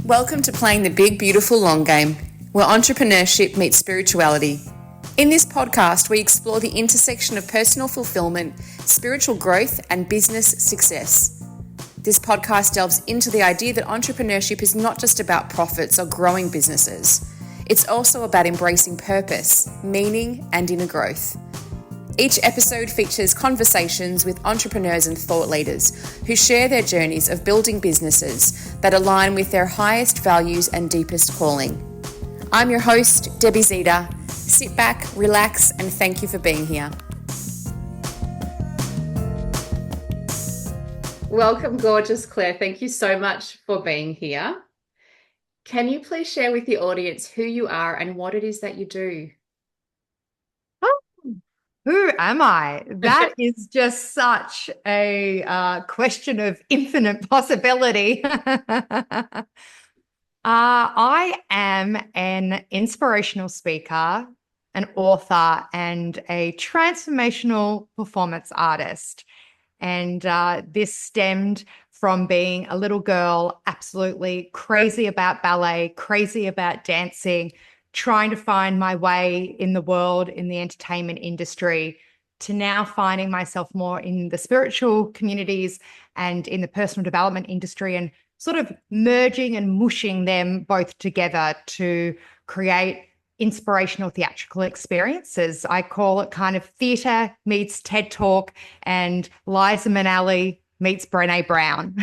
Welcome to Playing the Big, Beautiful Long Game, where entrepreneurship meets spirituality. In this podcast, we explore the intersection of personal fulfillment, spiritual growth, and business success. This podcast delves into the idea that entrepreneurship is not just about profits or growing businesses. It's also about embracing purpose, meaning, and inner growth. Each episode features conversations with entrepreneurs and thought leaders who share their journeys of building businesses that align with their highest values and deepest calling. I'm your host, Debbie Zita. Sit back, relax, and thank you for being here. Welcome, gorgeous Claire. Thank you so much for being here. Can you please share with the audience who you are and what it is that you do? Who am I? That is just such a question of infinite possibility. I am an inspirational speaker, an author, and a transformational performance artist. And this stemmed from being a little girl, absolutely crazy about ballet, crazy about dancing, trying to find my way in the world, in the entertainment industry, to now finding myself more in the spiritual communities and in the personal development industry, and sort of merging and mushing them both together to create inspirational theatrical experiences. I call it kind of theatre meets TED Talk and Liza Minnelli meets Brené Brown.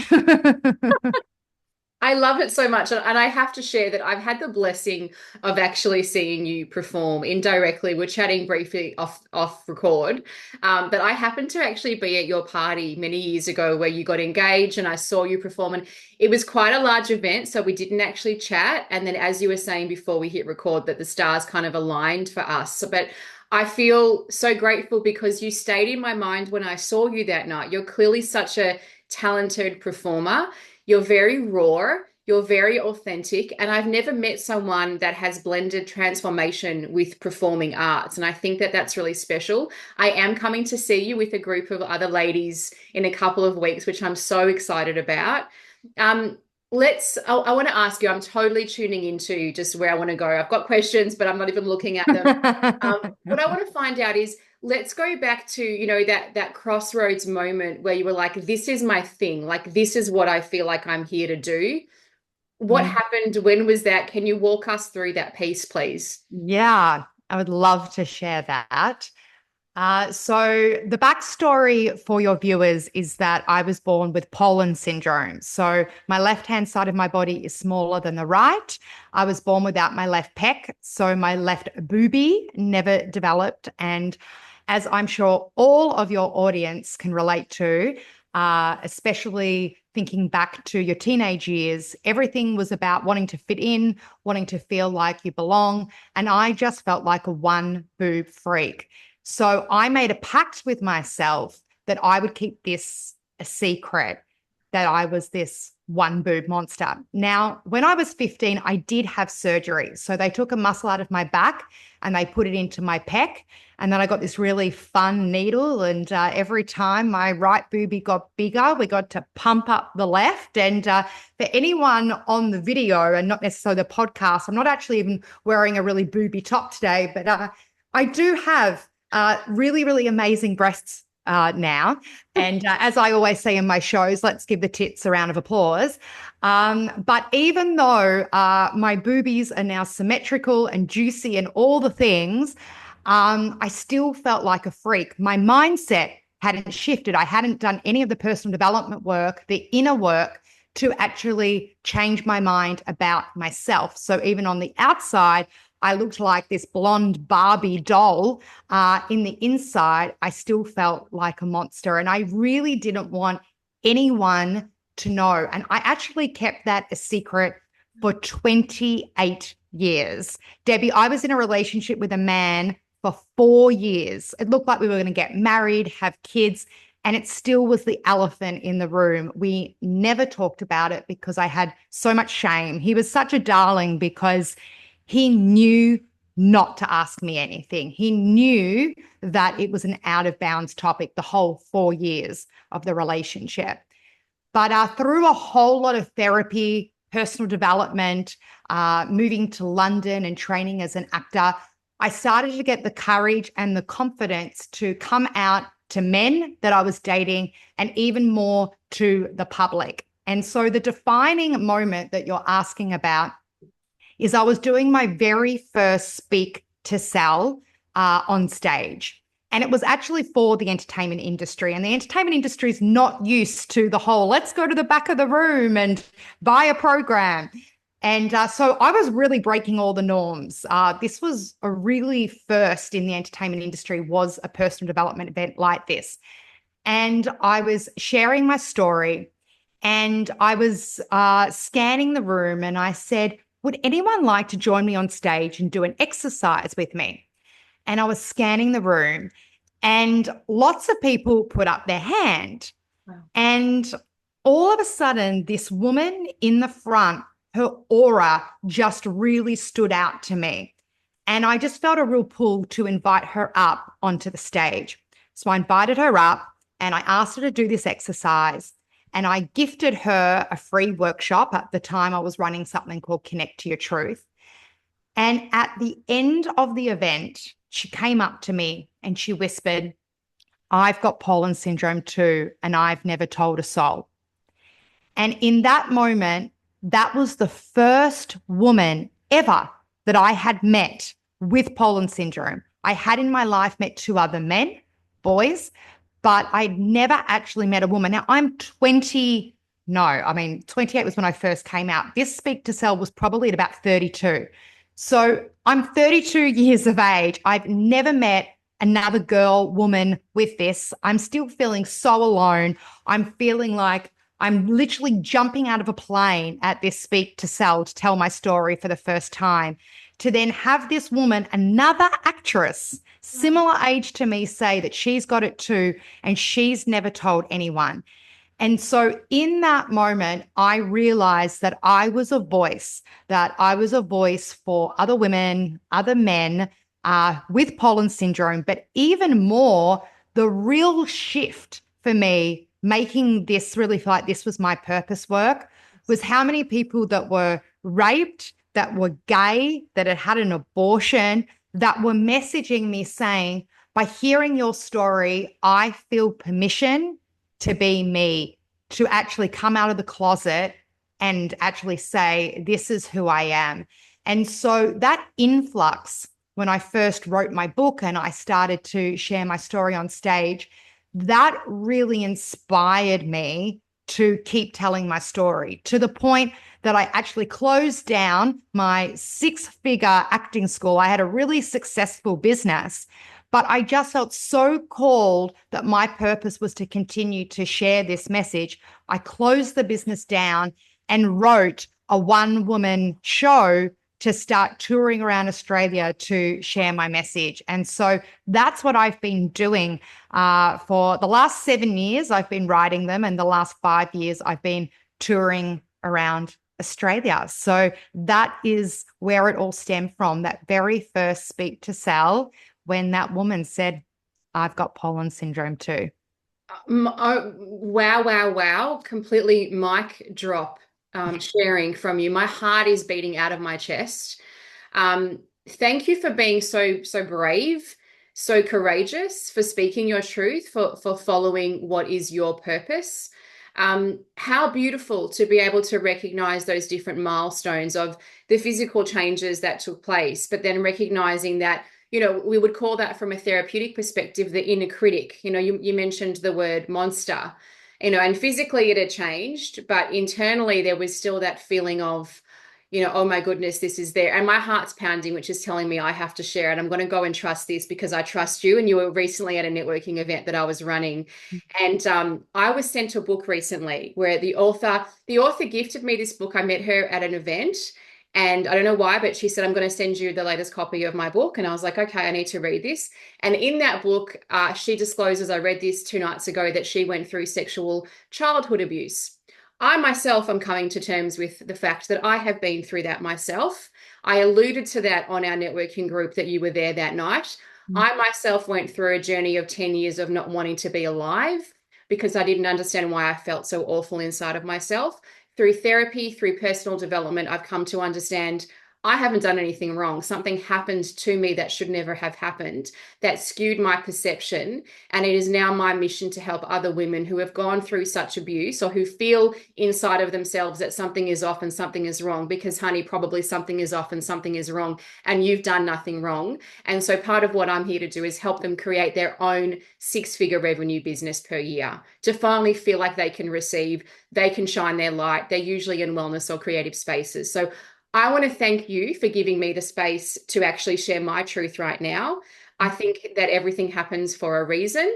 I love it so much. And I have to share that I've had the blessing of actually seeing you perform indirectly. We're chatting briefly off record. But I happened to actually be at your party many years ago where you got engaged and I saw you perform. And it was quite a large event, so we didn't actually chat. And then as you were saying before we hit record, that the stars kind of aligned for us. But I feel so grateful because you stayed in my mind when I saw you that night. You're clearly such a talented performer. You're very raw, you're very authentic, and I've never met someone that has blended transformation with performing arts, and I think that that's really special. I am coming to see you with a group of other ladies in a couple of weeks, which I'm so excited about. I want to ask you, I'm totally tuning into just where I want to go. I've got questions, but I'm not even looking at them. What I want to find out is, let's go back to, that crossroads moment where you were like, this is my thing. Like, this is what I feel like I'm here to do. What happened? When was that? Can you walk us through that piece, please? Yeah, I would love to share that. So the backstory for your viewers is that I was born with Poland syndrome. So my left-hand side of my body is smaller than the right. I was born without my left pec, so my left boobie never developed. And as I'm sure all of your audience can relate to, especially thinking back to your teenage years, everything was about wanting to fit in, wanting to feel like you belong. And I just felt like a one boob freak. So I made a pact with myself that I would keep this a secret, that I was this one boob monster. Now, when I was 15, I did have surgery. So they took a muscle out of my back and they put it into my pec. And then I got this really fun needle. And every time my right boobie got bigger, we got to pump up the left. And for anyone on the video and not necessarily the podcast, I'm not actually even wearing a really booby top today, but I do have really, really amazing breasts now. And as I always say in my shows, let's give the tits a round of applause. But even though my boobies are now symmetrical and juicy and all the things, I still felt like a freak. My mindset hadn't shifted. I hadn't done any of the personal development work, the inner work, to actually change my mind about myself. So even on the outside, I looked like this blonde Barbie doll. In the inside, I still felt like a monster. And I really didn't want anyone to know. And I actually kept that a secret for 28 years. Debbie, I was in a relationship with a man for 4 years. It looked like we were going to get married, have kids, and it still was the elephant in the room. We never talked about it because I had so much shame. He was such a darling because he knew not to ask me anything. He knew that it was an out of bounds topic the whole 4 years of the relationship. But through a whole lot of therapy, personal development, moving to London and training as an actor, I started to get the courage and the confidence to come out to men that I was dating and even more to the public. And so the defining moment that you're asking about is I was doing my very first speak to sell on stage. And it was actually for the entertainment industry. And the entertainment industry is not used to the whole, let's go to the back of the room and buy a program. And so I was really breaking all the norms. This was a really first in the entertainment industry, was a personal development event like this. And I was sharing my story, and I was scanning the room, and I said, would anyone like to join me on stage and do an exercise with me? And I was scanning the room, and lots of people put up their hand. Wow. And all of a sudden, this woman in the front, her aura just really stood out to me. And I just felt a real pull to invite her up onto the stage. So I invited her up and I asked her to do this exercise. And I gifted her a free workshop. At the time, I was running something called Connect to Your Truth. And at the end of the event, she came up to me and she whispered, I've got Poland syndrome too, and I've never told a soul. And in that moment, that was the first woman ever that I had met with Poland syndrome. I had in my life met 2 other men, boys, but I'd never actually met a woman. Now I'm 20. No, I mean, 28 was when I first came out. This Speak to Sell was probably at about 32. So I'm 32 years of age. I've never met another girl, woman with this. I'm still feeling so alone. I'm feeling like I'm literally jumping out of a plane at this Speak to Sell to tell my story for the first time, to then have this woman, another actress, similar age to me, say that she's got it too, and she's never told anyone. And so in that moment, I realized that I was a voice for other women, other men with Poland syndrome, but even more, the real shift for me, making this really feel like this was my purpose work, was how many people that were raped, that were gay, that had had an abortion, that were messaging me saying, by hearing your story, I feel permission to be me, to actually come out of the closet and actually say, this is who I am. And so that influx, when I first wrote my book and I started to share my story on stage, that really inspired me to keep telling my story, to the point that I actually closed down my 6-figure acting school. I had a really successful business, but I just felt so called that my purpose was to continue to share this message. I closed the business down and wrote a one-woman show to start touring around Australia to share my message. And so that's what I've been doing for the last 7 years. I've been writing them, and the last 5 years I've been touring around Australia. So that is where it all stemmed from, that very first Speak to Sell, when that woman said, I've got Poland syndrome too. Oh, wow, wow, wow. Completely mic drop sharing from you. My heart is beating out of my chest. Thank you for being so brave, so courageous, for speaking your truth, for following what is your purpose. How beautiful to be able to recognize those different milestones of the physical changes that took place, but then recognizing that, we would call that from a therapeutic perspective, the inner critic. You mentioned the word monster, and physically it had changed, but internally there was still that feeling of, oh my goodness, this is there. And my heart's pounding, which is telling me I have to share it. I'm going to go and trust this because I trust you. And you were recently at a networking event that I was running. And I was sent a book recently where the author gifted me this book. I met her at an event. And I don't know why, but she said, I'm going to send you the latest copy of my book. And I was like, okay, I need to read this. And in that book, she discloses, I read this 2 nights ago, that she went through sexual childhood abuse. I myself am coming to terms with the fact that I have been through that myself. I alluded to that on our networking group that you were there that night. I myself went through a journey of 10 years of not wanting to be alive because I didn't understand why I felt so awful inside of myself. through therapy, through personal development, I've come to understand I haven't done anything wrong. Something happened to me that should never have happened, that skewed my perception. And it is now my mission to help other women who have gone through such abuse or who feel inside of themselves that something is off and something is wrong, because, honey, probably something is off and something is wrong, and you've done nothing wrong. And so part of what I'm here to do is help them create their own six-figure revenue business per year, to finally feel like they can receive, they can shine their light. They're usually in wellness or creative spaces. So I want to thank you for giving me the space to actually share my truth right now. I think that everything happens for a reason.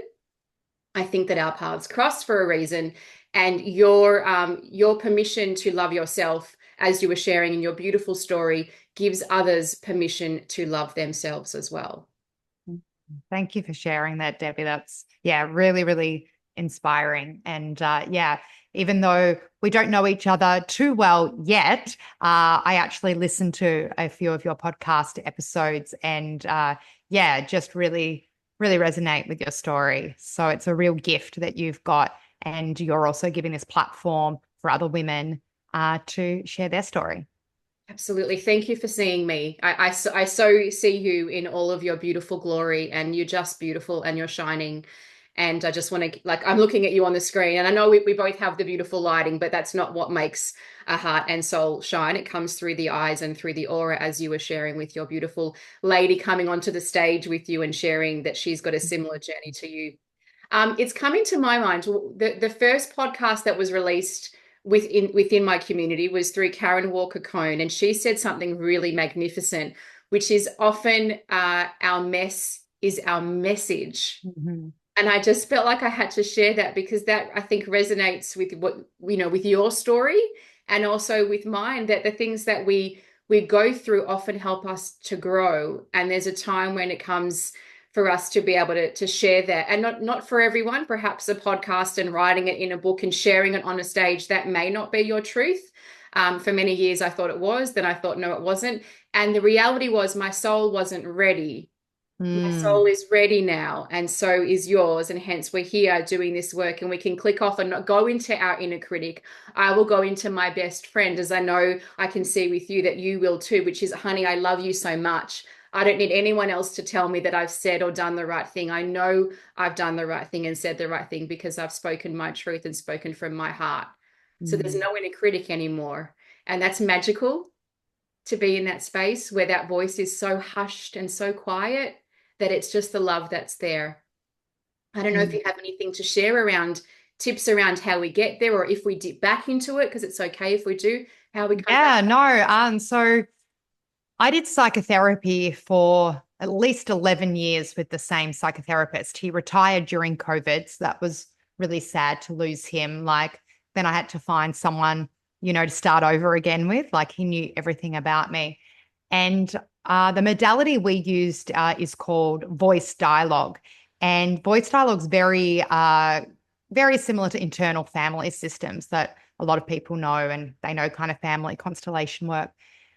I think that our paths crossed for a reason, and your permission to love yourself, as you were sharing in your beautiful story, gives others permission to love themselves as well. Thank you for sharing that, Debbie. That's, yeah, really, really inspiring. And yeah, even though we don't know each other too well yet, I actually listened to a few of your podcast episodes and yeah, just really, really resonate with your story. So it's a real gift that you've got. And you're also giving this platform for other women to share their story. Absolutely. Thank you for seeing me. I so see you in all of your beautiful glory, and you're just beautiful and you're shining. And I just want to, like, I'm looking at you on the screen, and I know we both have the beautiful lighting, but that's not what makes a heart and soul shine. It comes through the eyes and through the aura, as you were sharing with your beautiful lady coming onto the stage with you and sharing that she's got a similar journey to you. It's coming to my mind. The first podcast that was released within my community was through Karen Walker Cone, and she said something really magnificent, which is often our mess is our message. Mm-hmm. And I just felt like I had to share that, because that, I think, resonates with what, with your story, and also with mine, that the things that we go through often help us to grow. And there's a time when it comes for us to be able to share that, and not for everyone. Perhaps a podcast and writing it in a book and sharing it on a stage, that may not be your truth. For many years I thought it was, then I thought no, it wasn't. And the reality was my soul wasn't ready. My soul Mm. is ready now, and so is yours. And hence we're here doing this work, and we can click off and not go into our inner critic. I will go into my best friend, as I know I can see with you that you will too, which is, honey, I love you so much. I don't need anyone else to tell me that I've said or done the right thing. I know I've done the right thing and said the right thing, because I've spoken my truth and spoken from my heart. So there's Mm. no inner critic anymore. And that's magical, to be in that space where that voice is so hushed and so quiet that it's just the love that's there. I don't know if Mm. you have anything to share around tips around how we get there, or if we dip back into it, because it's okay if we do, how we come back. Yeah, no. So I did psychotherapy for at least 11 years with the same psychotherapist. He retired during COVID. So that was really sad to lose him. Like, then I had to find someone, to start over again with. Like, he knew everything about me. And the modality we used is called voice dialogue. And voice dialogue is very similar to internal family systems that a lot of people know, and they know kind of family constellation work.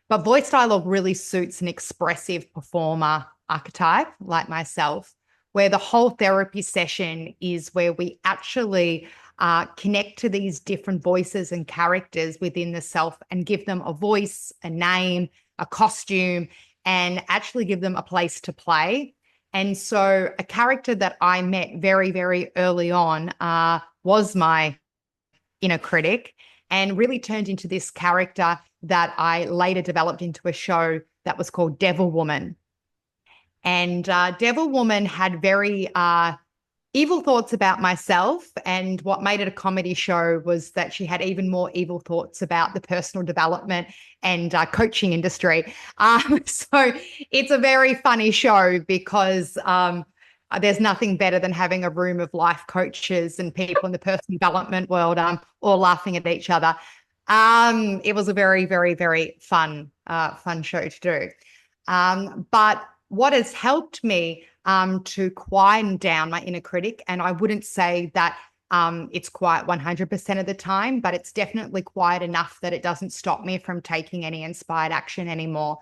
But voice dialogue really suits an expressive performer archetype like myself, where the whole therapy session is where we actually connect to these different voices and characters within the self and give them a voice, a name, a costume, and actually give them a place to play. And so a character that I met very, very early on was my inner critic, and really turned into this character that I later developed into a show that was called Devil Woman. And Devil Woman had very evil thoughts about myself. And what made it a comedy show was that she had even more evil thoughts about the personal development and coaching industry. So it's a very funny show, because there's nothing better than having a room of life coaches and people in the personal development world all laughing at each other. It was a very, very, very fun show to do. But what has helped me to quieten down my inner critic, and I wouldn't say that it's quiet 100% of the time, but it's definitely quiet enough that it doesn't stop me from taking any inspired action anymore.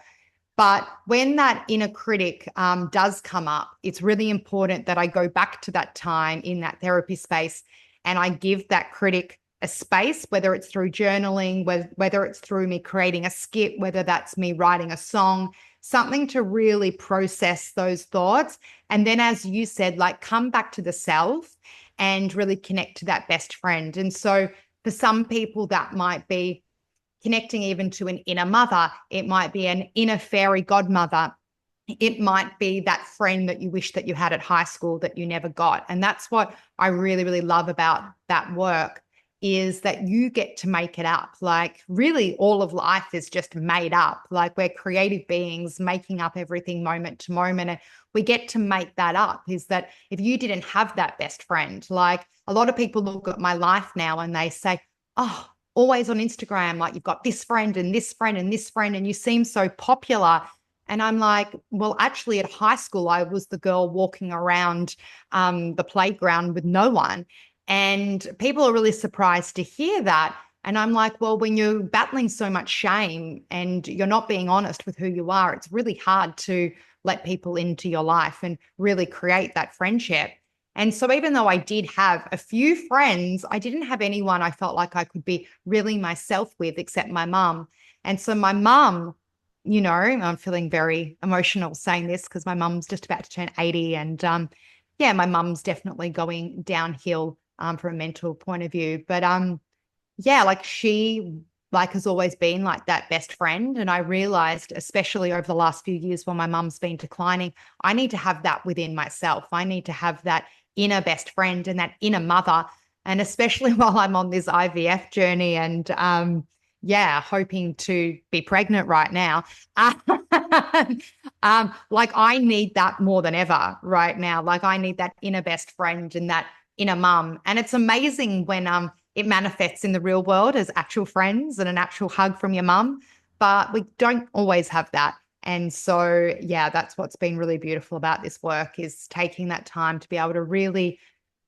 But when that inner critic does come up, it's really important that I go back to that time in that therapy space, and I give that critic a space, whether it's through journaling, whether it's through me creating a skit, whether that's me writing a song, something to really process those thoughts. And then, as you said, like come back to the self and really connect to that best friend. And so for some people, that might be connecting even to an inner mother. It might be an inner fairy godmother. It might be that friend that you wish that you had at high school that you never got. And that's what I really, really love about that work, is that you get to make it up. Like really all of life is just made up. Like we're creative beings making up everything moment to moment. And we get to make that up. Is that if you didn't have that best friend, like a lot of people look at my life now and they say, oh, always on Instagram, like you've got this friend and this friend and this friend, and you seem so popular. And I'm like, well, actually, at high school, I was the girl walking around the playground with no one. And people are really surprised to hear that. And I'm like, well, when you're battling so much shame and you're not being honest with who you are, it's really hard to let people into your life and really create that friendship. And so, even though I did have a few friends, I didn't have anyone I felt like I could be really myself with except my mum. And so, my mum, I'm feeling very emotional saying this because my mum's just about to turn 80. And yeah, my mum's definitely going downhill from a mental point of view. But yeah, like she has always been like that best friend. And I realized, especially over the last few years when my mum's been declining, I need to have that within myself. I need to have that inner best friend and that inner mother. And especially while I'm on this IVF journey and yeah, hoping to be pregnant right now. Like I need that more than ever right now. Like I need that inner best friend and that inner mum. And it's amazing when it manifests in the real world as actual friends and an actual hug from your mum, but we don't always have that. And so, yeah, that's what's been really beautiful about this work, is taking that time to be able to really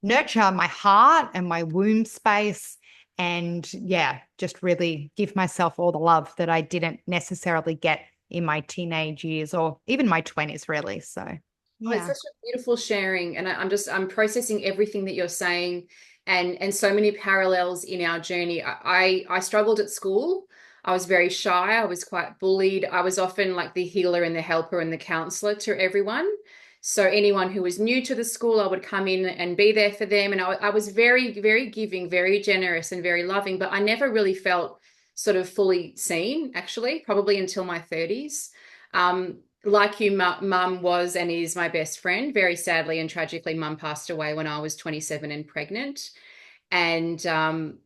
nurture my heart and my womb space, and yeah, just really give myself all the love that I didn't necessarily get in my teenage years or even my 20s, really. So, Oh, it's yeah. such a beautiful sharing, and I'm processing everything that you're saying, and so many parallels in our journey. I struggled at school. I was very shy. I was quite bullied. I was often like the healer and the helper and the counselor to everyone. So anyone who was new to the school, I would come in and be there for them. And I was very, very giving, very generous, and very loving. But I never really felt sort of fully seen, actually, probably until my 30s. Like you, mum was and is my best friend. Very sadly and tragically, mum passed away when I was 27 and pregnant. And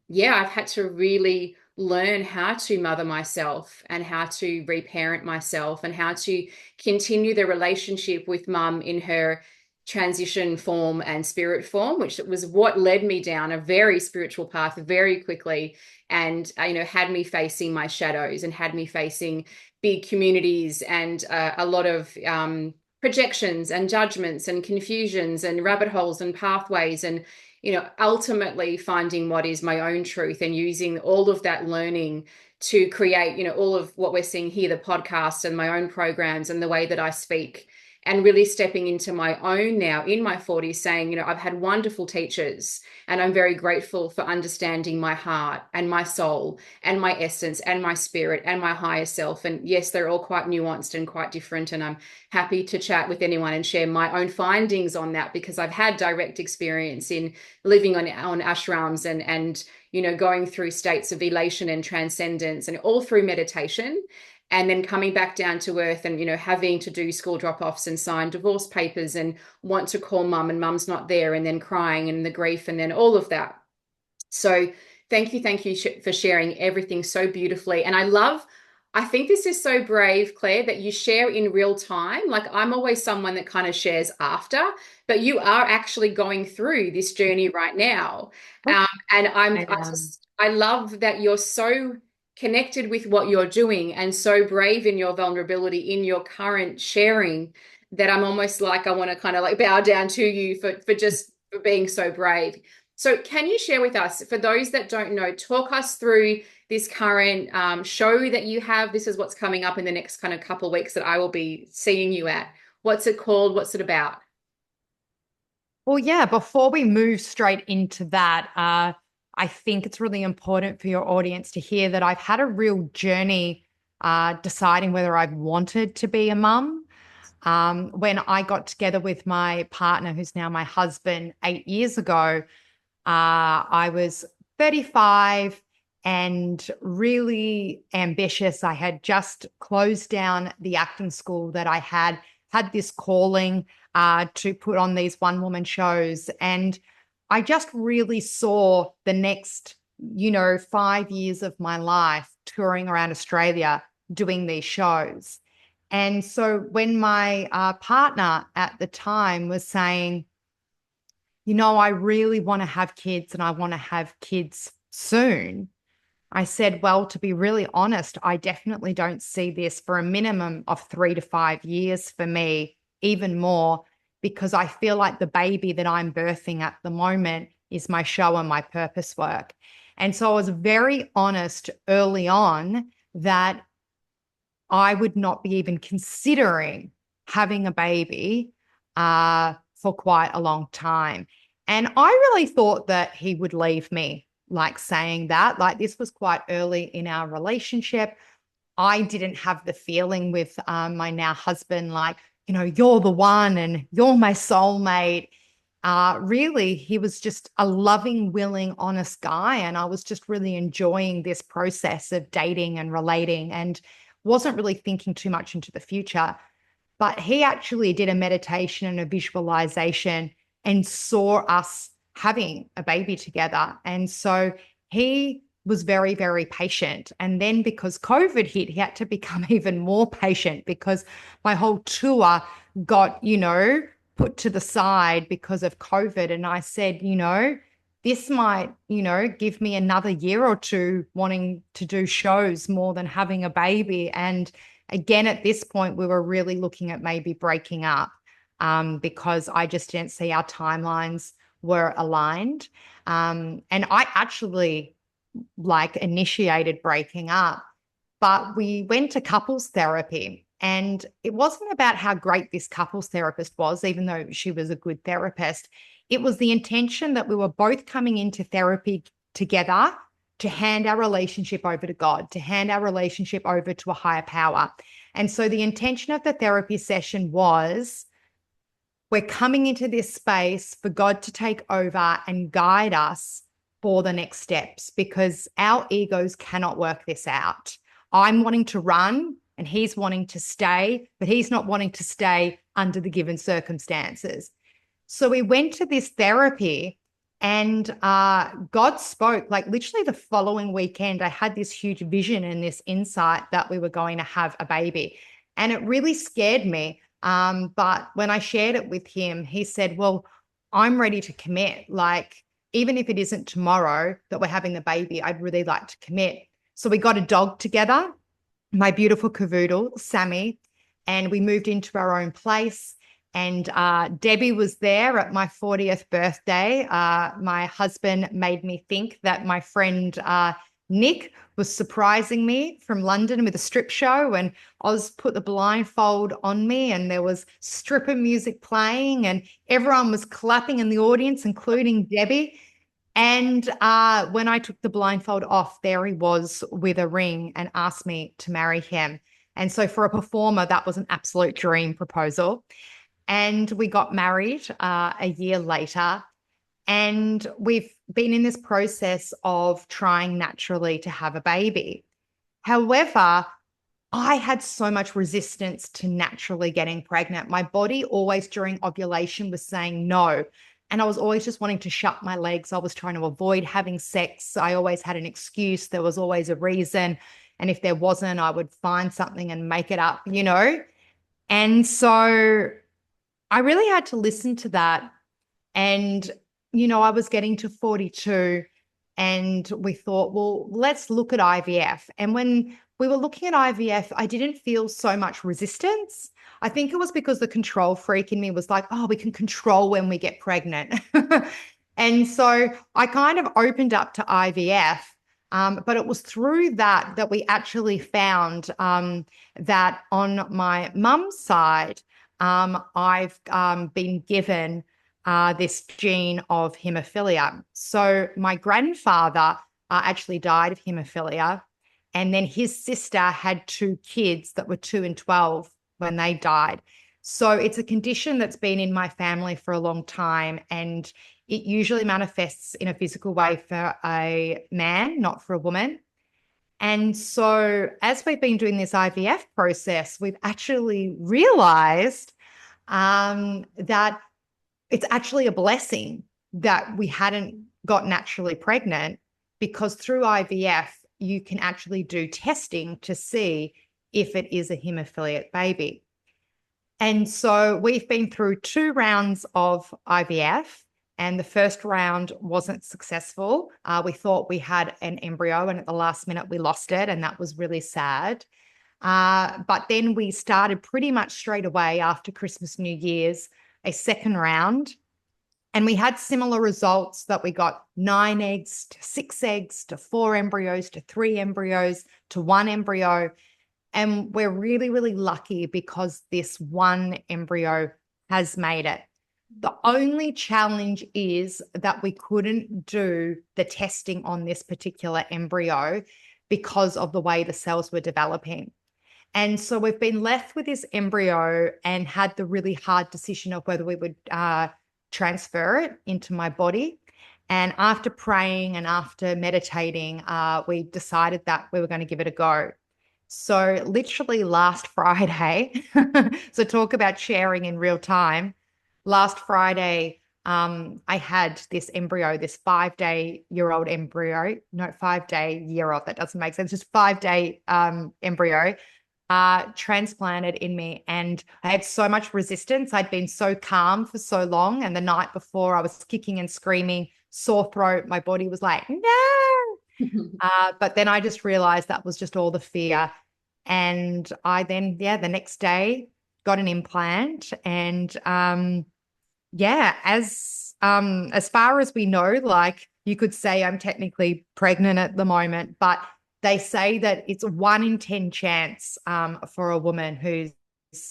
yeah, I've had to really learn how to mother myself and how to reparent myself and how to continue the relationship with mum in her transition form and spirit form, which was what led me down a very spiritual path very quickly, and had me facing my shadows and had me facing big communities and a lot of projections and judgments and confusions and rabbit holes and pathways, and ultimately finding what is my own truth and using all of that learning to create, all of what we're seeing here, the podcast and my own programs and the way that I speak, and really stepping into my own now in my 40s, saying, I've had wonderful teachers and I'm very grateful for understanding my heart and my soul and my essence and my spirit and my higher self. And yes, they're all quite nuanced and quite different. And I'm happy to chat with anyone and share my own findings on that, because I've had direct experience in living on ashrams and going through states of elation and transcendence, and all through meditation, and then coming back down to earth and having to do school drop-offs and sign divorce papers and want to call mum and mum's not there, and then crying and the grief and then all of that. So thank you for sharing everything so beautifully. And I think this is so brave, Claire, that you share in real time. Like I'm always someone that kind of shares after, but you are actually going through this journey right now. And I am. I love that you're so connected with what you're doing and so brave in your vulnerability, in your current sharing, that I'm almost like I want to kind of like bow down to you for being so brave. So can you share with us, for those that don't know, talk us through this current show that you have? This is what's coming up in the next kind of couple of weeks that I will be seeing you at. What's it called? What's it about? Well, yeah, before we move straight into that, I think it's really important for your audience to hear that I've had a real journey deciding whether I wanted to be a mum. When I got together with my partner, who's now my husband, 8 years ago, I was 35 and really ambitious. I had just closed down the acting school that I had this calling to put on these one-woman shows. And I just really saw the next, 5 years of my life touring around Australia doing these shows. And so when my partner at the time was saying, I really want to have kids and I want to have kids soon, I said, well, to be really honest, I definitely don't see this for a minimum of 3 to 5 years for me, even more, because I feel like the baby that I'm birthing at the moment is my show and my purpose work. And so I was very honest early on that I would not be even considering having a baby for quite a long time. And I really thought that he would leave me, like saying that. Like, this was quite early in our relationship. I didn't have the feeling with my now husband, like, you're the one and you're my soulmate. Really, he was just a loving, willing, honest guy. And I was just really enjoying this process of dating and relating and wasn't really thinking too much into the future. But he actually did a meditation and a visualization and saw us having a baby together. And so he was very, very patient. And then because COVID hit, he had to become even more patient because my whole tour got, put to the side because of COVID. And I said, this might, give me another year or two wanting to do shows more than having a baby. And again, at this point, we were really looking at maybe breaking up because I just didn't see our timelines were aligned. And I actually initiated breaking up, but we went to couples therapy. And it wasn't about how great this couples therapist was, even though she was a good therapist. It was the intention that we were both coming into therapy together to hand our relationship over to God, to hand our relationship over to a higher power. And so the intention of the therapy session was, we're coming into this space for God to take over and guide us for the next steps, because our egos cannot work this out. I'm wanting to run and he's wanting to stay, but he's not wanting to stay under the given circumstances. So we went to this therapy and God spoke. Like, literally the following weekend, I had this huge vision and this insight that we were going to have a baby. And it really scared me. But when I shared it with him, he said, well, I'm ready to commit. Like, even if it isn't tomorrow that we're having the baby, I'd really like to commit. So we got a dog together, my beautiful cavoodle, Sammy, and we moved into our own place. And Debbie was there at my 40th birthday. My husband made me think that my friend Nick was surprising me from London with a strip show, and Oz put the blindfold on me and there was stripper music playing and everyone was clapping in the audience, including Debbie. And when I took the blindfold off, there he was with a ring and asked me to marry him. And so for a performer, that was an absolute dream proposal. And we got married a year later. And we've been in this process of trying naturally to have a baby. However, I had so much resistance to naturally getting pregnant. My body always during ovulation was saying no. And I was always just wanting to shut my legs. I was trying to avoid having sex. I always had an excuse. There was always a reason. And if there wasn't, I would find something and make it up, And so I really had to listen to that. And, I was getting to 42 and we thought, well, let's look at IVF. And when we were looking at IVF, I didn't feel so much resistance. I think it was because the control freak in me was like, oh, we can control when we get pregnant. And so I kind of opened up to IVF. But it was through that we actually found that on my mum's side, I've been given this gene of hemophilia. So my grandfather actually died of hemophilia. And then his sister had two kids that were 2 and 12 when they died. So it's a condition that's been in my family for a long time. And it usually manifests in a physical way for a man, not for a woman. And so, as we've been doing this IVF process, we've actually realized that it's actually a blessing that we hadn't got naturally pregnant, because through IVF, you can actually do testing to see if it is a hemophiliac baby. And so we've been through 2 rounds of IVF, and the first round wasn't successful. We thought we had an embryo, and at the last minute we lost it, and that was really sad. But then we started pretty much straight away after Christmas, New Year's, a second round. And we had similar results, that we got 9 eggs to 6 eggs to 4 embryos to 3 embryos to 1 embryo. And we're really, really lucky because this one embryo has made it. The only challenge is that we couldn't do the testing on this particular embryo because of the way the cells were developing. And so we've been left with this embryo and had the really hard decision of whether we would transfer it into my body. And after praying and after meditating, we decided that we were going to give it a go. So literally last Friday, so talk about sharing in real time. Last Friday, I had this embryo, this 5-day-year-old embryo, no, 5-day-year-old, that doesn't make sense, just 5-day embryo transplanted in me. And I had so much resistance. I'd been so calm for so long. And the night before, I was kicking and screaming, sore throat. My body was like, no. But then I just realized that was just all the fear. And I then, the next day got an implant. And as far as we know, like, you could say I'm technically pregnant at the moment, but they say that it's a 1 in 10 chance for a woman who's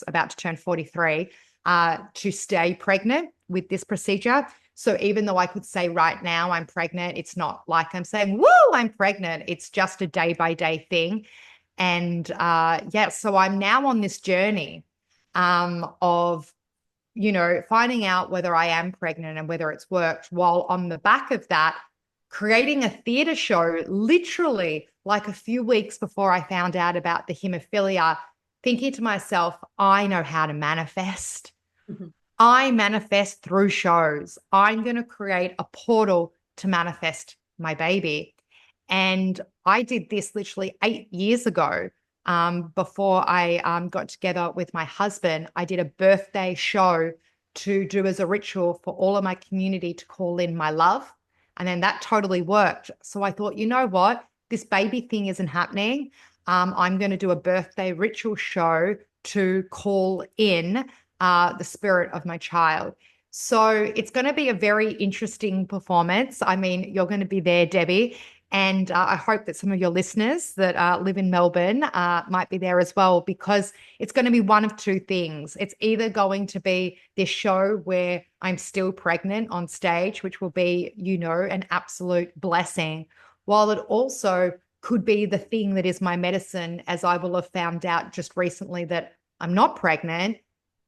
about to turn 43 to stay pregnant with this procedure. So even though I could say right now I'm pregnant, it's not like I'm saying, woo, I'm pregnant. It's just a day-by-day thing. And so I'm now on this journey of, finding out whether I am pregnant and whether it's worked, while on the back of that, creating a theatre show literally like a few weeks before I found out about the hemophilia, thinking to myself, I know how to manifest. Mm-hmm. I manifest through shows. I'm going to create a portal to manifest my baby. And I did this literally 8 years ago. Before I got together with my husband, I did a birthday show to do as a ritual for all of my community to call in my love. And then that totally worked. So I thought, you know what? This baby thing isn't happening. I'm going to do a birthday ritual show to call in the spirit of my child. So it's going to be a very interesting performance. I mean, you're going to be there, Debbie. And I hope that some of your listeners that live in Melbourne might be there as well, because it's going to be one of two things. It's either going to be this show where I'm still pregnant on stage, which will be, an absolute blessing, while it also could be the thing that is my medicine, as I will have found out just recently that I'm not pregnant.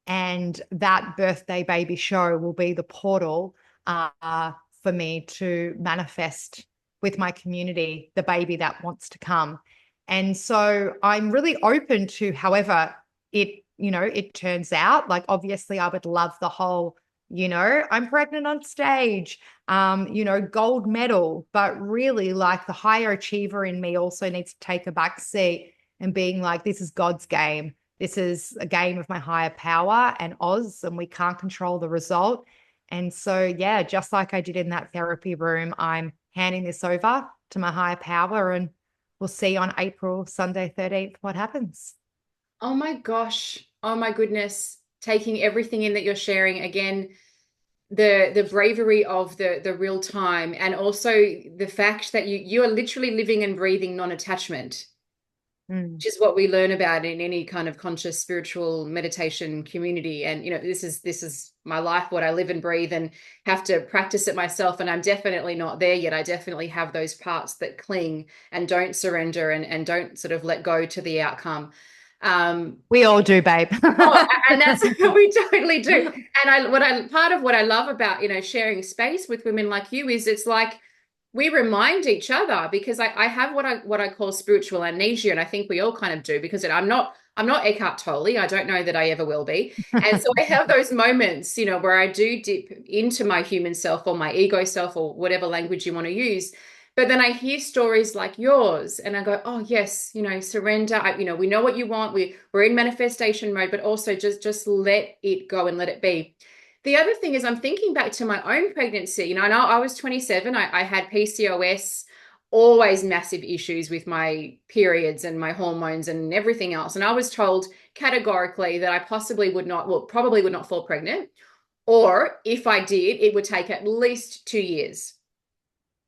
And that birthday baby show will be the portal for me to manifest with my community the baby that wants to come. And so I'm really open to however it turns out. Like, obviously I would love the whole, I'm pregnant on stage, gold medal, but really, like, the higher achiever in me also needs to take a back seat and being like, this is God's game. This is a game of my higher power and Oz, and we can't control the result. And so, just like I did in that therapy room, I'm handing this over to my higher power, and we'll see on Sunday 13th, what happens. Oh my gosh. Oh my goodness. Taking everything in that you're sharing again, the bravery of the real time, and also the fact that you are literally living and breathing non-attachment. Mm. which is what we learn about in any kind of conscious spiritual meditation community. And this is my life, what I live and breathe, and have to practice it myself. And I'm definitely not there yet. I definitely have those parts that cling and don't surrender, and don't sort of let go to the outcome. um We all do, babe. Oh, and that's what we totally do. And I part of what I love about, sharing space with women like you is it's like we remind each other, because I have what I call spiritual amnesia, and I think we all kind of do, because I'm not Eckhart Tolle. I don't know that I ever will be. And so I have those moments, where I do dip into my human self, or my ego self, or whatever language you want to use. But then I hear stories like yours and I go, oh yes, surrender. We know what you want. We're in manifestation mode, but also just let it go and let it be. The other thing is I'm thinking back to my own pregnancy. I know I was 27. I had PCOS, always massive issues with my periods and my hormones and everything else. And I was told categorically that I possibly would not, well, probably would not fall pregnant. Or if I did, it would take at least 2 years.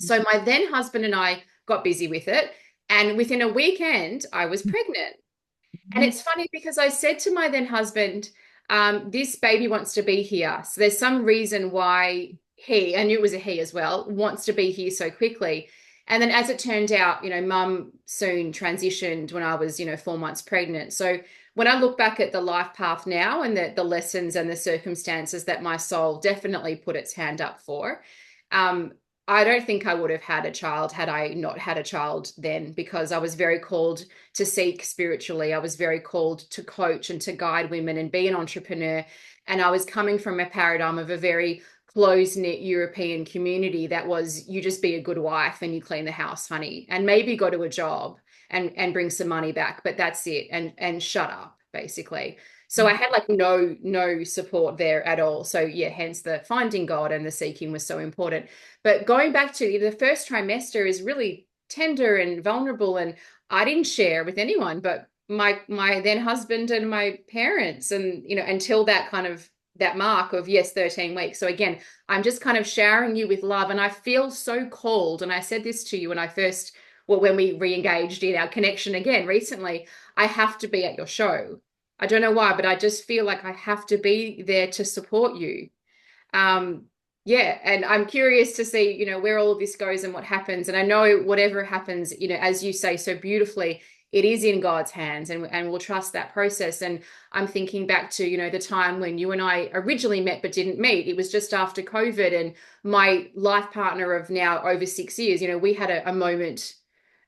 So my then husband and I got busy with it. And within a weekend, I was pregnant. And it's funny because I said to my then husband, this baby wants to be here. So there's some reason why he, I knew it was a he as well, wants to be here so quickly. And then as it turned out, mum soon transitioned when I was, 4 months pregnant. So when I look back at the life path now, and the lessons and the circumstances that my soul definitely put its hand up for, um, I don't think I would have had a child had I not had a child then, because I was very called to seek spiritually. I was very called to coach and to guide women and be an entrepreneur. And I was coming from a paradigm of a very close-knit European community that was, you just be a good wife and you clean the house, honey, and maybe go to a job and bring some money back, but that's it, and shut up, basically. So I had like no support there at all. So yeah, hence the finding God and the seeking was so important. But going back to the first trimester is really tender and vulnerable, and I didn't share with anyone but my then husband and my parents, and until that kind of that mark of, yes, 13 weeks. So again, I'm just kind of showering you with love, and I feel so called. And I said this to you when I first, well, when we re-engaged in our connection again recently, I have to be at your show. I don't know why, but I just feel like I have to be there to support you. Um, yeah, and I'm curious to see, where all of this goes and what happens. And I know whatever happens, as you say so beautifully, it is in God's hands, and we'll trust that process. And I'm thinking back to, the time when you and I originally met but didn't meet. It was just after COVID, and my life partner of now over 6 years, we had a moment,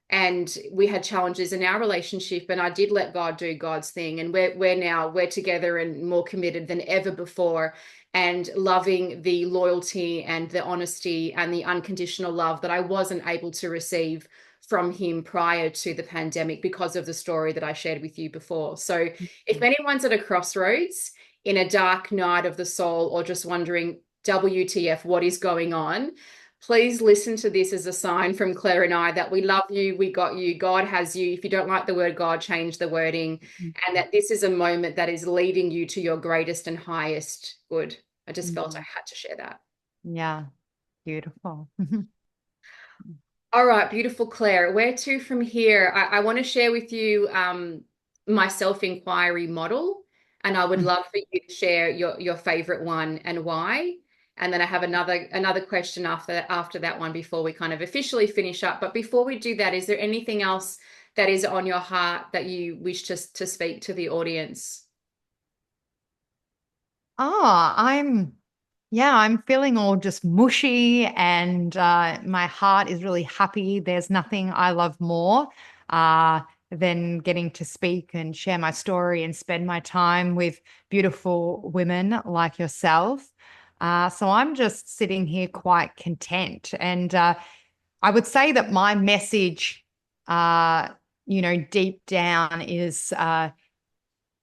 and we had challenges in our relationship, and I did let God do God's thing, and we're together and more committed than ever before, and loving the loyalty and the honesty and the unconditional love that I wasn't able to receive from him prior to the pandemic, because of the story that I shared with you before. So if anyone's at a crossroads in a dark night of the soul, or just wondering, WTF, what is going on? Please listen to this as a sign from Claire and I that we love you, we got you, God has you. If you don't like the word God, change the wording, and that this is a moment that is leading you to your greatest and highest good. I just felt I had to share that. Yeah, beautiful. All right, beautiful Claire. Where to from here? I want to share with you my self-inquiry model, and I would love for you to share your favorite one and why. And then I have another question after that one before we kind of officially finish up. But before we do that, is there anything else that is on your heart that you wish to speak to the audience? Oh, I'm feeling all just mushy, and my heart is really happy. There's nothing I love more uh, than getting to speak and share my story and spend my time with beautiful women like yourself. So I'm just sitting here quite content. And I would say that my message, deep down is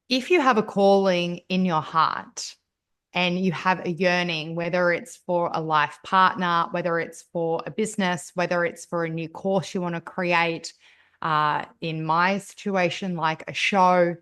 if you have a calling in your heart, and you have a yearning, whether it's for a life partner, whether it's for a business, whether it's for a new course you want to create, in my situation, like a show,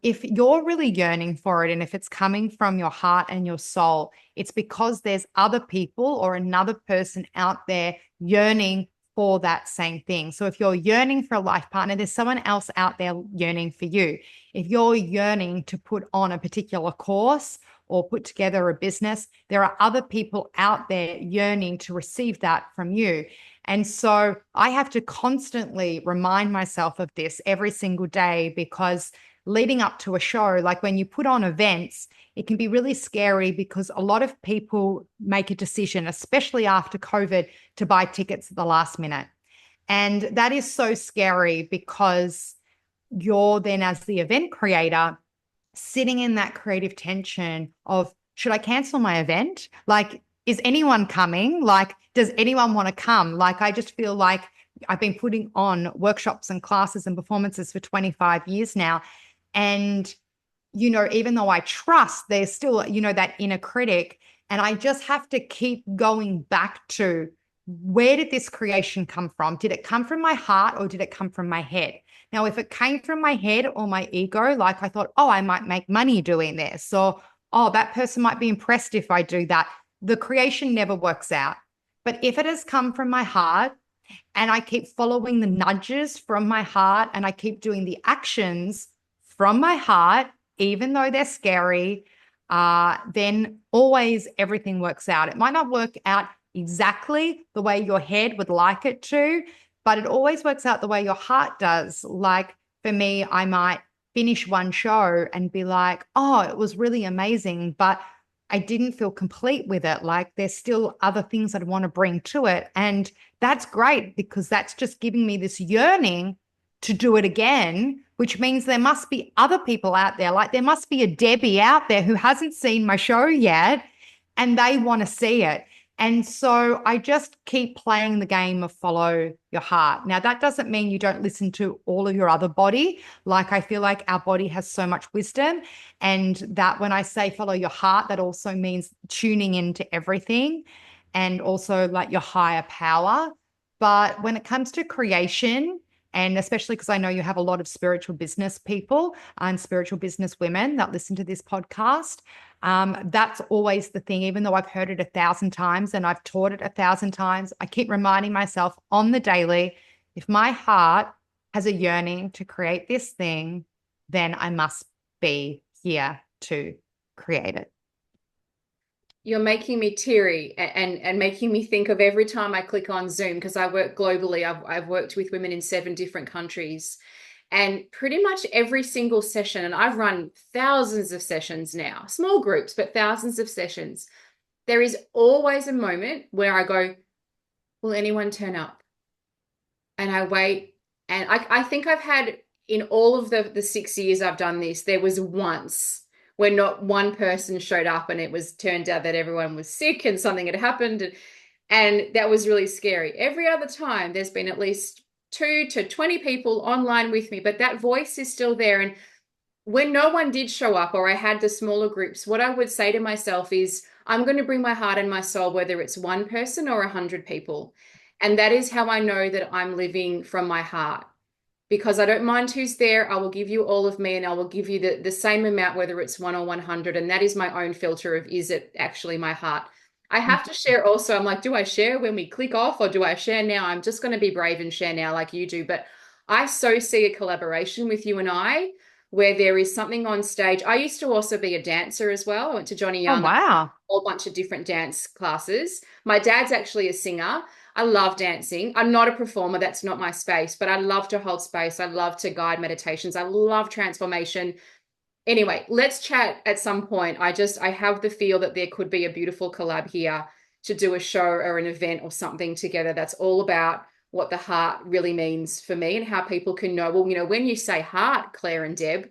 if you're really yearning for it, and if it's coming from your heart and your soul, it's because there's other people or another person out there yearning for that same thing. So if you're yearning for a life partner, there's someone else out there yearning for you. If you're yearning to put on a particular course or put together a business, there are other people out there yearning to receive that from you. And so I have to constantly remind myself of this every single day, because leading up to a show, like when you put on events, it can be really scary because a lot of people make a decision, especially after COVID, to buy tickets at the last minute. And that is so scary because you're then, as the event creator, sitting in that creative tension of, should I cancel my event? Like, is anyone coming? Like, does anyone want to come? Like, I just feel like I've been putting on workshops and classes and performances for 25 years now. And, even though I trust, there's still, that inner critic. And I just have to keep going back to, where did this creation come from? Did it come from my heart or did it come from my head? Now, if it came from my head or my ego, like I thought, oh, I might make money doing this, or, oh, that person might be impressed if I do that, the creation never works out. But if it has come from my heart and I keep following the nudges from my heart and I keep doing the actions from my heart, even though they're scary, then always everything works out. It might not work out exactly the way your head would like it to, but it always works out the way your heart does. Like for me, I might finish one show and be like, oh, it was really amazing, but I didn't feel complete with it. Like there's still other things I'd want to bring to it. And that's great because that's just giving me this yearning to do it again, which means there must be other people out there. Like there must be a Debbie out there who hasn't seen my show yet and they want to see it. And so I just keep playing the game of follow your heart. Now, that doesn't mean you don't listen to all of your other body. Like I feel like our body has so much wisdom. And that when I say follow your heart, that also means tuning into everything and also like your higher power. But when it comes to creation, and especially because I know you have a lot of spiritual business people and spiritual business women that listen to this podcast, that's always the thing. Even though I've heard it 1,000 times and I've taught it 1,000 times, I keep reminding myself on the daily, if my heart has a yearning to create this thing, then I must be here to create it. You're making me teary and making me think of every time I click on Zoom, because I work globally. I've worked with women in 7 different countries, and pretty much every single session, and I've run thousands of sessions now, small groups, but thousands of sessions. There is always a moment where I go, will anyone turn up? And I wait. And I think I've had, in all of the 6 years I've done this, there was once where not one person showed up and it was turned out that everyone was sick and something had happened. And that was really scary. Every other time there's been at least 2 to 20 people online with me, but that voice is still there. And when no one did show up, or I had the smaller groups, what I would say to myself is, I'm going to bring my heart and my soul, whether it's one person or 100 people. And that is how I know that I'm living from my heart, because I don't mind who's there. I will give you all of me and I will give you the same amount, whether it's 1 or 100. And that is my own filter of, is it actually my heart? I have to share also. I'm like, do I share when we click off or do I share now? I'm just going to be brave and share now like you do. But I so see a collaboration with you and I, where there is something on stage. I used to also be a dancer as well. I went to Johnny Oh, Young, a wow. whole bunch of different dance classes. My dad's actually a singer. I love dancing. I'm not a performer. That's not my space, but I love to hold space. I love to guide meditations. I love transformation. Anyway, let's chat at some point. I have the feel that there could be a beautiful collab here to do a show or an event or something together that's all about what the heart really means for me and how people can know, well, when you say heart, Claire and Deb,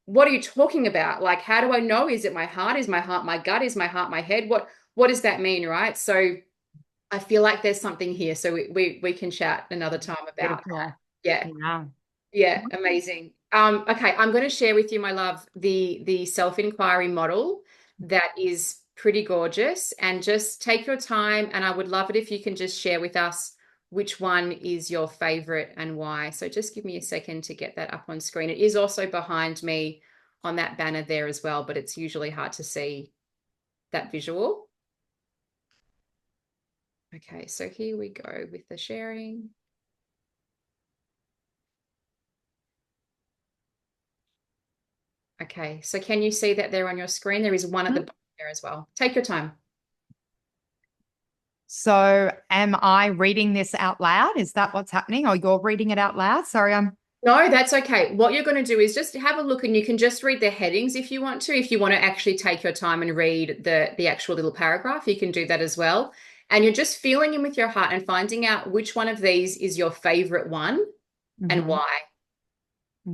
what are you talking about? Like, how do I know? Is it my heart? Is my heart my gut? Is my heart my head? What does that mean, right? So I feel like there's something here. So we can chat another time about that. Beautiful. Yeah. Yeah. Yeah, amazing. Okay, I'm going to share with you, my love, the self-inquiry model that is pretty gorgeous. And just take your time, and I would love it if you can just share with us which one is your favorite and why. So just give me a second to get that up on screen. It is also behind me on that banner there as well, but it's usually hard to see that visual. Okay, so here we go with the sharing. Okay, so can you see that there on your screen? There is one at the bottom there as well. Take your time. So am I reading this out loud? Is that what's happening? Or you're reading it out loud? Sorry, I'm No, that's okay. What you're going to do is just have a look, and you can just read the headings if you want to. If you want to actually take your time and read the actual little paragraph, you can do that as well. And you're just feeling in with your heart and finding out which one of these is your favorite one and Mhm. why.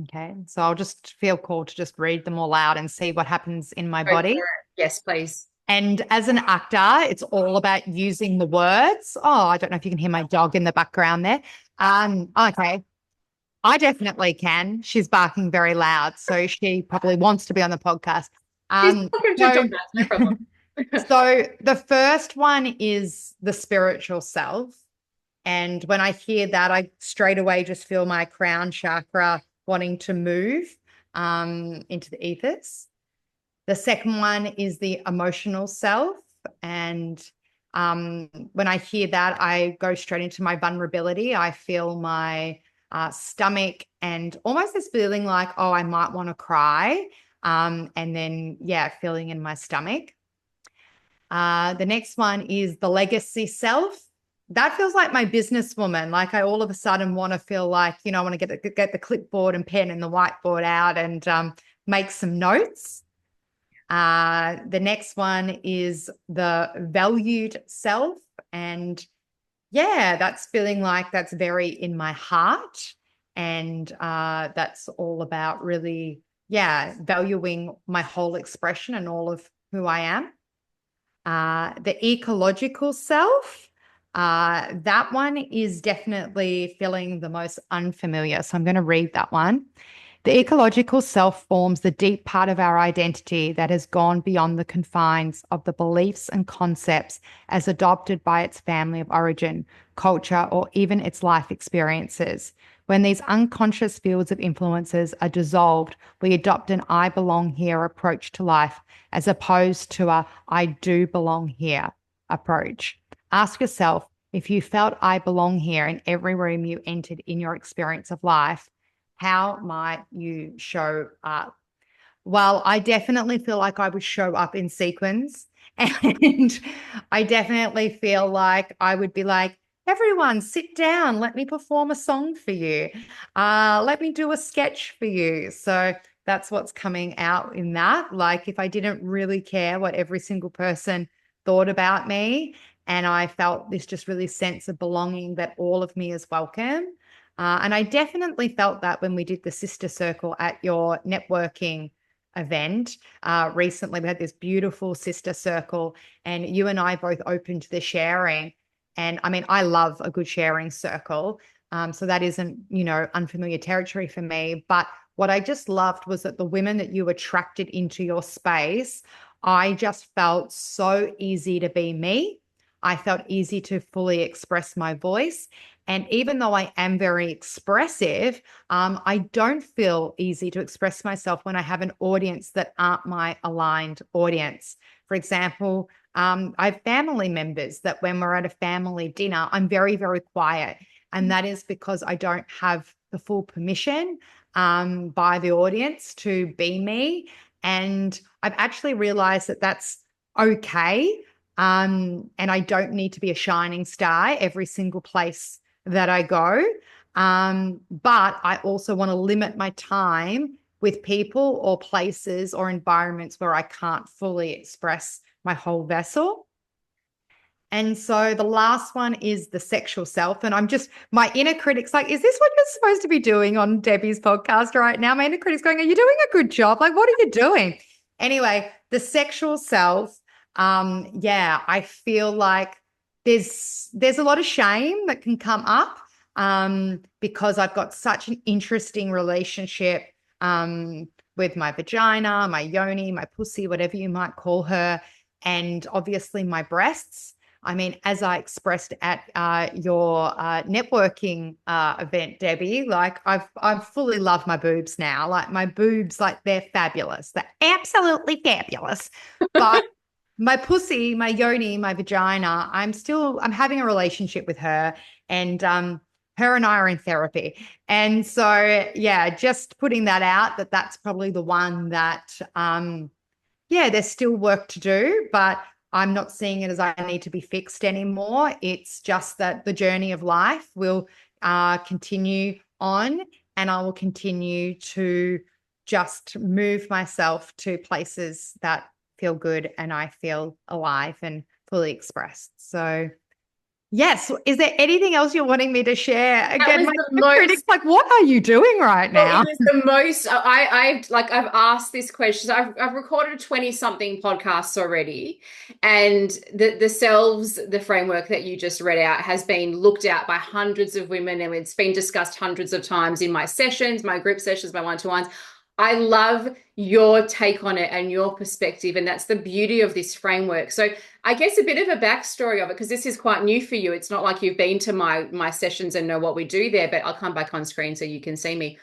Okay. So I'll just feel called to just read them all out and see what happens in my Go for body. it. Yes, please. And as an actor, it's all about using the words. Oh, I don't know if you can hear my dog in the background there. Okay. I definitely can. She's barking very loud, so she probably wants to be on the podcast. She's Um, welcome to so, join us, no problem. so the first one is the spiritual self. And when I hear that, I straight away just feel my crown chakra wanting to move into the ethers. The second one is the emotional self. And when I hear that, I go straight into my vulnerability. I feel my stomach and almost this feeling like, oh, I might want to cry. And then, yeah, feeling in my stomach. The next one is the legacy self. That feels like my businesswoman. Like I all of a sudden want to feel like, I want to get the clipboard and pen and the whiteboard out and make some notes. The next one is the valued self. And yeah, that's feeling like that's very in my heart. And that's all about really, yeah, valuing my whole expression and all of who I am. The ecological self, that one is definitely feeling the most unfamiliar. So I'm going to read that one. The ecological self forms the deep part of our identity that has gone beyond the confines of the beliefs and concepts as adopted by its family of origin, culture, or even its life experiences. When these unconscious fields of influences are dissolved, we adopt an I belong here approach to life as opposed to a I do belong here approach. Ask yourself if you felt I belong here in every room you entered in your experience of life, how might you show up? Well, I definitely feel like I would show up in sequins. And I definitely feel like I would be like, everyone, sit down. Let me perform a song for you. Let me do a sketch for you. So that's what's coming out in that. Like, if I didn't really care what every single person thought about me, and I felt this just really sense of belonging that all of me is welcome. And I definitely felt that when we did the sister circle at your networking event recently. We had this beautiful sister circle, and you and I both opened the sharing. And I mean, I love a good sharing circle. So that isn't, unfamiliar territory for me. But what I just loved was that the women that you attracted into your space, I just felt so easy to be me. I felt easy to fully express my voice. And even though I am very expressive, I don't feel easy to express myself when I have an audience that aren't my aligned audience. For example, I have family members that when we're at a family dinner, I'm very, very quiet. And that is because I don't have the full permission by the audience to be me. And I've actually realized that that's okay. And I don't need to be a shining star every single place that I go. But I also want to limit my time with people or places or environments where I can't fully express my whole vessel. And so the last one is the sexual self. And my inner critic's like, is this what you're supposed to be doing on Debbie's podcast right now? My inner critic's going, are you doing a good job? Like, what are you doing? Anyway, the sexual self, yeah, I feel like there's a lot of shame that can come up because I've got such an interesting relationship with my vagina, my yoni, my pussy, whatever you might call her, and obviously my breasts. I mean, as I expressed at your networking event, Debbie, like I've fully loved my boobs now. Like my boobs, like they're fabulous. They're absolutely fabulous. But my pussy, my yoni, my vagina, I'm having a relationship with her, and her and I are in therapy. And so, yeah, just putting that out, that's probably the one that yeah, there's still work to do, but I'm not seeing it as I need to be fixed anymore. It's just that the journey of life will continue on, and I will continue to just move myself to places that feel good and I feel alive and fully expressed. So, yes, is there anything else you're wanting me to share? That Again, was my the critic's most. like, what are you doing right Well, it now? was the most. I've asked this question. I've recorded 20 something podcasts already, and the selves, the framework that you just read out has been looked at by hundreds of women, and it's been discussed hundreds of times in my sessions, my group sessions, my one-to-ones. I love your take on it and your perspective, and that's the beauty of this framework. So I guess a bit of a backstory of it, because this is quite new for you. It's not like you've been to my sessions and know what we do there, but I'll come back on screen so you can see me.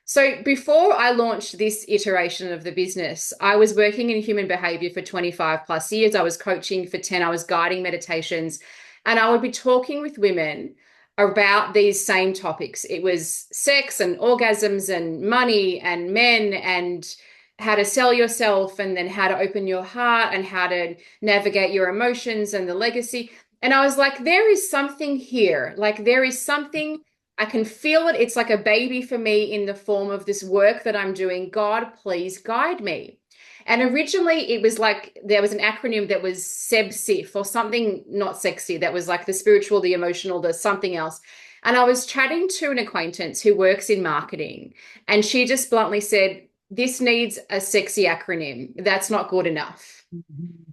So before I launched this iteration of the business, I was working in human behavior for 25 plus years. I was coaching for 10, I was guiding meditations, and I would be talking with women about these same topics. It was sex and orgasms and money and men and how to sell yourself, and then how to open your heart and how to navigate your emotions and the legacy. And I was like, there is something here. Like, there is something. I can feel it. It's like a baby for me in the form of this work that I'm doing. God, please guide me. And originally it was like there was an acronym that was SEBSIF or something not sexy, that was like the spiritual, the emotional, the something else. And I was chatting to an acquaintance who works in marketing, and she just bluntly said, this needs a sexy acronym. That's not good enough.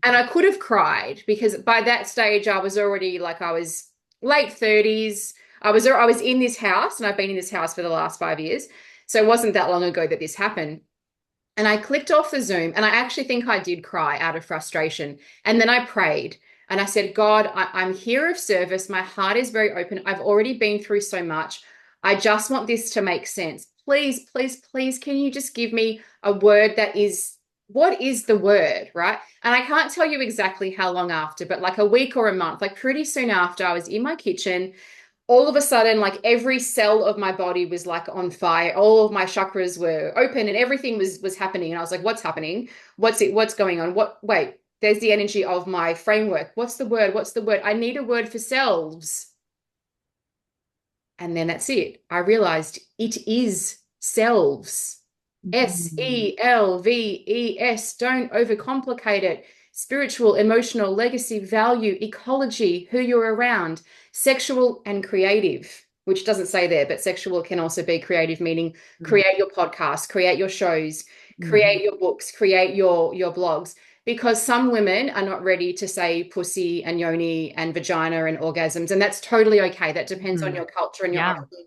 And I could have cried, because by that stage I was already like, I was late 30s. I was in this house, and I've been in this house for the last 5 years. So it wasn't that long ago that this happened. And I clicked off the Zoom, and I actually think I did cry out of frustration. And then I prayed and I said, God, I'm here of service. My heart is very open. I've already been through so much. I just want this to make sense. Please, please, please, can you just give me a word that is, what is the word, right? And I can't tell you exactly how long after, but like a week or a month, like pretty soon after, I was in my kitchen. All of a sudden, like every cell of my body was like on fire. All of my chakras were open, and everything was happening. And I was like, what's happening? What's going on? Wait, there's the energy of my framework. What's the word? What's the word? I need a word for selves. And then that's it. I realized it is selves. SELVES. Don't overcomplicate it. Spiritual, emotional, legacy, value, ecology, who you're around, sexual and creative, which doesn't say there, but sexual can also be creative, meaning create your podcast, create your shows, create your books, create your blogs. Because some women are not ready to say pussy and yoni and vagina and orgasms, and that's totally okay. That depends on your culture and your Yeah. upbringing.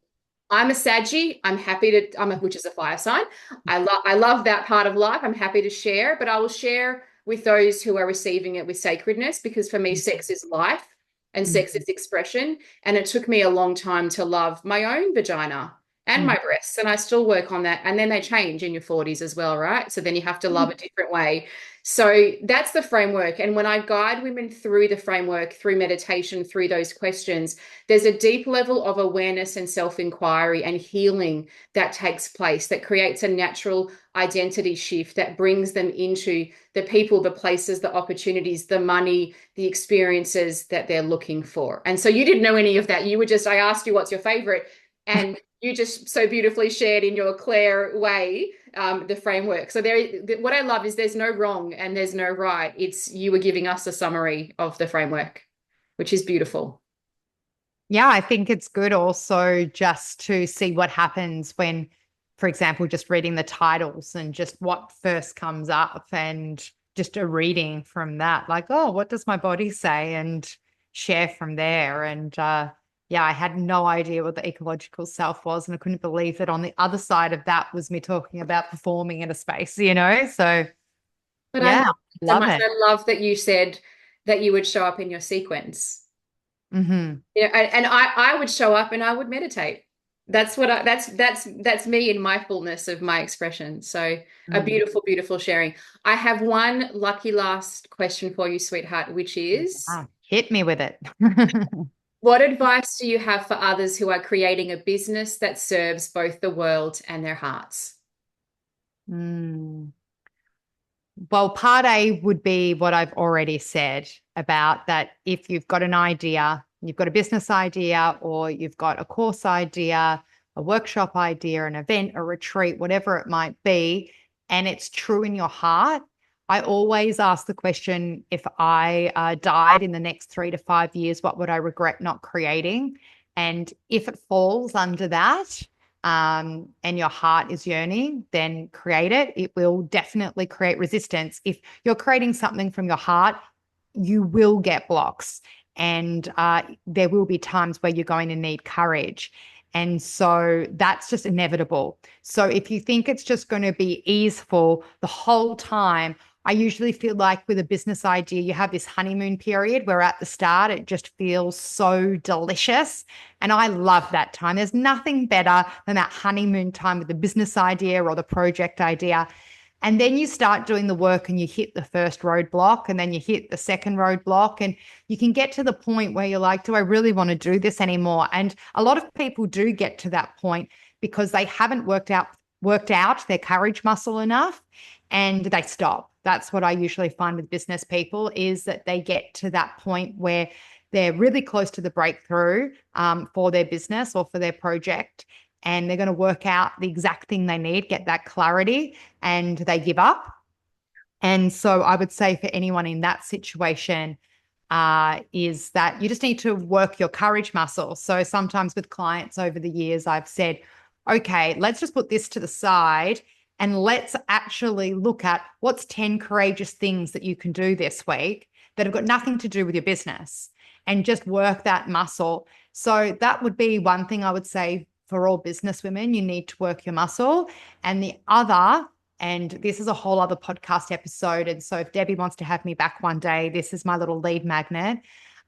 I'm a Saggy. I'm happy to, which is a fire sign. I love that part of life. I'm happy to share, but I will share with those who are receiving it with sacredness, because for me, sex is life and sex is expression. And it took me a long time to love my own vagina and my breasts, and I still work on that. And then they change in your 40s as well, right? So then you have to love a different way. So that's the framework. And when I guide women through the framework, through meditation, through those questions, there's a deep level of awareness and self-inquiry and healing that takes place, that creates a natural identity shift that brings them into the people, the places, the opportunities, the money, the experiences that they're looking for. And so you didn't know any of that. You were just, I asked you what's your favorite, and you just so beautifully shared in your Clare way the framework. So what I love is there's no wrong and there's no right. It's you were giving us a summary of the framework, which is beautiful. Yeah, I think it's good also just to see what happens when, for example, just reading the titles and just what first comes up, and just a reading from that, like, oh, what does my body say? And share from there. And yeah, I had no idea what the ecological self was. And I couldn't believe that on the other side of that was me talking about performing in a space, you know? So But I love yeah, it so love much. it. I love that you said that you would show up in your sequence. Hmm. Yeah, and I would show up and I would meditate. That's me in my fullness of my expression. So a Mm. beautiful, beautiful sharing. I have one lucky last question for you, sweetheart, which is, Hit me with it. what advice do you have for others who are creating a business that serves both the world and their hearts? Mm. Well, part A would be what I've already said about that if you've got an idea, you've got a business idea, or you've got a course idea, a workshop idea, an event, a retreat, whatever it might be, and it's true in your heart. I always ask the question, if I died in the next 3 to 5 years, what would I regret not creating? And if it falls under that, and your heart is yearning, then create it. It will definitely create resistance. If you're creating something from your heart, you will get blocks, and there will be times where you're going to need courage. And so that's just inevitable. So if you think it's just going to be easeful the whole time, I usually feel like with a business idea, you have this honeymoon period where at the start it just feels so delicious. And I love that time. There's nothing better than that honeymoon time with the business idea or the project idea. And then you start doing the work and you hit the first roadblock, and then you hit the second roadblock, and you can get to the point where you're like, do I really want to do this anymore? And a lot of people do get to that point because they haven't worked out their courage muscle enough, and they stop. That's what I usually find with business people, is that they get to that point where they're really close to the breakthrough for their business or for their project, and they're going to work out the exact thing they need, get that clarity, and they give up. And so I would say for anyone in that situation, is that you just need to work your courage muscle. So sometimes with clients over the years, I've said, okay, let's just put this to the side and let's actually look at what's 10 courageous things that you can do this week that have got nothing to do with your business, and just work that muscle. So that would be one thing I would say for all business women. You need to work your muscle. And the other, and this is a whole other podcast episode. And so if Debbie wants to have me back one day, this is my little lead magnet,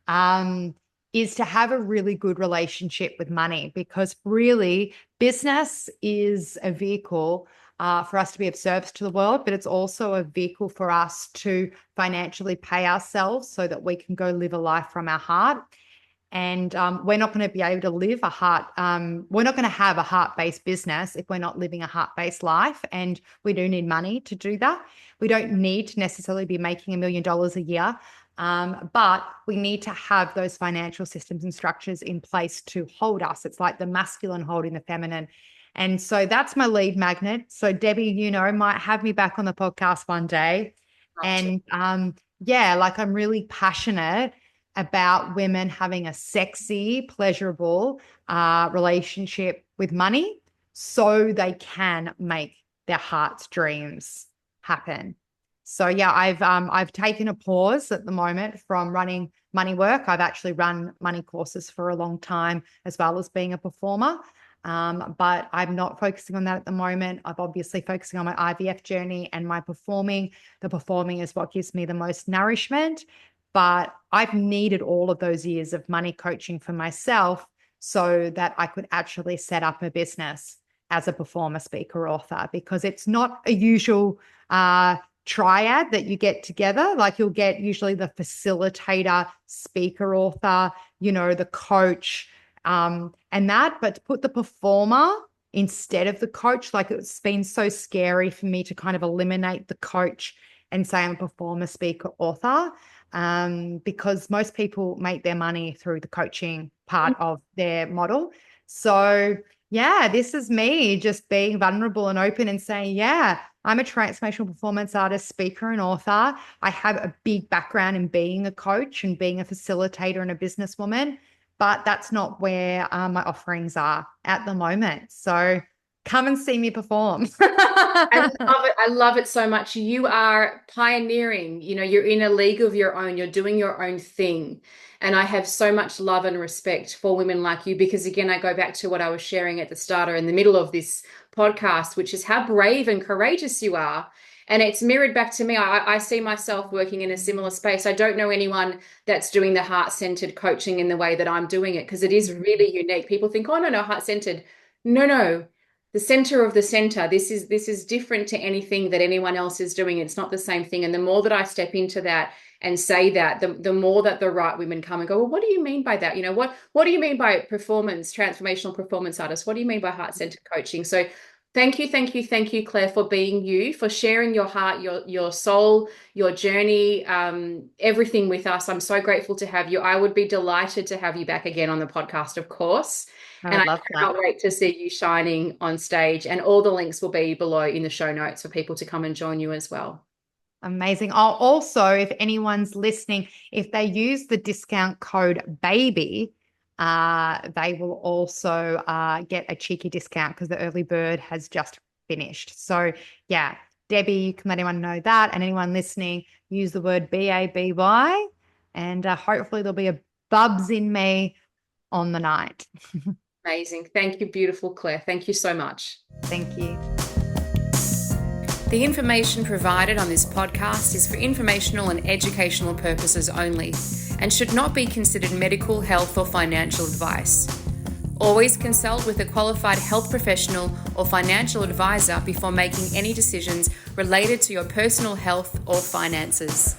um, is to have a really good relationship with money, because really business is a vehicle for us to be of service to the world, but it's also a vehicle for us to financially pay ourselves so that we can go live a life from our heart. And we're not going to be able to live a heart, we're not going to have a heart-based business if we're not living a heart-based life. And we do need money to do that. We don't need to necessarily be making $1 million a year, but we need to have those financial systems and structures in place to hold us. It's like the masculine holding the feminine. And so that's my lead magnet. So Debbie, might have me back on the podcast one day. Love to. And yeah, like I'm really passionate about women having a sexy, pleasurable relationship with money so they can make their heart's dreams happen. So yeah, I've taken a pause at the moment from running money work. I've actually run money courses for a long time, as well as being a performer. But I'm not focusing on that at the moment. I'm obviously focusing on my IVF journey and my performing. The performing is what gives me the most nourishment. But I've needed all of those years of money coaching for myself so that I could actually set up a business as a performer, speaker, author, because it's not a usual triad that you get together. Like you'll get usually the facilitator, speaker, author, the coach, and that, but to put the performer instead of the coach, like it's been so scary for me to kind of eliminate the coach and say I'm a performer, speaker, author, because most people make their money through the coaching part of their model. So yeah, this is me just being vulnerable and open and saying, yeah, I'm a transformational performance artist, speaker, and author. I have a big background in being a coach and being a facilitator and a businesswoman, but that's not where my offerings are at the moment. So come and see me perform. I love it. I love it so much. You are pioneering, you're in a league of your own, you're doing your own thing. And I have so much love and respect for women like you, because again, I go back to what I was sharing at the start or in the middle of this podcast, which is how brave and courageous you are. And it's mirrored back to me. I see myself working in a similar space. I don't know anyone that's doing the heart-centered coaching in the way that I'm doing it, because it is really unique. People think, oh, no, heart-centered. No, no. The center of the center. This is different to anything that anyone else is doing. It's not the same thing. And the more that I step into that and say that, the more that the right women come and go, well, what do you mean by that? What do you mean by performance, transformational performance artist? What do you mean by heart-centered coaching? So thank you, Claire, for being you, for sharing your heart, your soul, your journey, everything with us. I'm so grateful to have you. I would be delighted to have you back again on the podcast, of course. I And would I love that. cannot wait to see you shining on stage. And all the links will be below in the show notes for people to come and join you as well. Amazing. Also, if anyone's listening, if they use the discount code BABY, they will also get a cheeky discount because the early bird has just finished. So, yeah, Debbie, you can let anyone know that. And anyone listening, use the word BABY, and hopefully there'll be a bubs in me on the night. Amazing. Thank you, beautiful Claire. Thank you so much. Thank you. The information provided on this podcast is for informational and educational purposes only and should not be considered medical, health, or financial advice. Always consult with a qualified health professional or financial advisor before making any decisions related to your personal health or finances.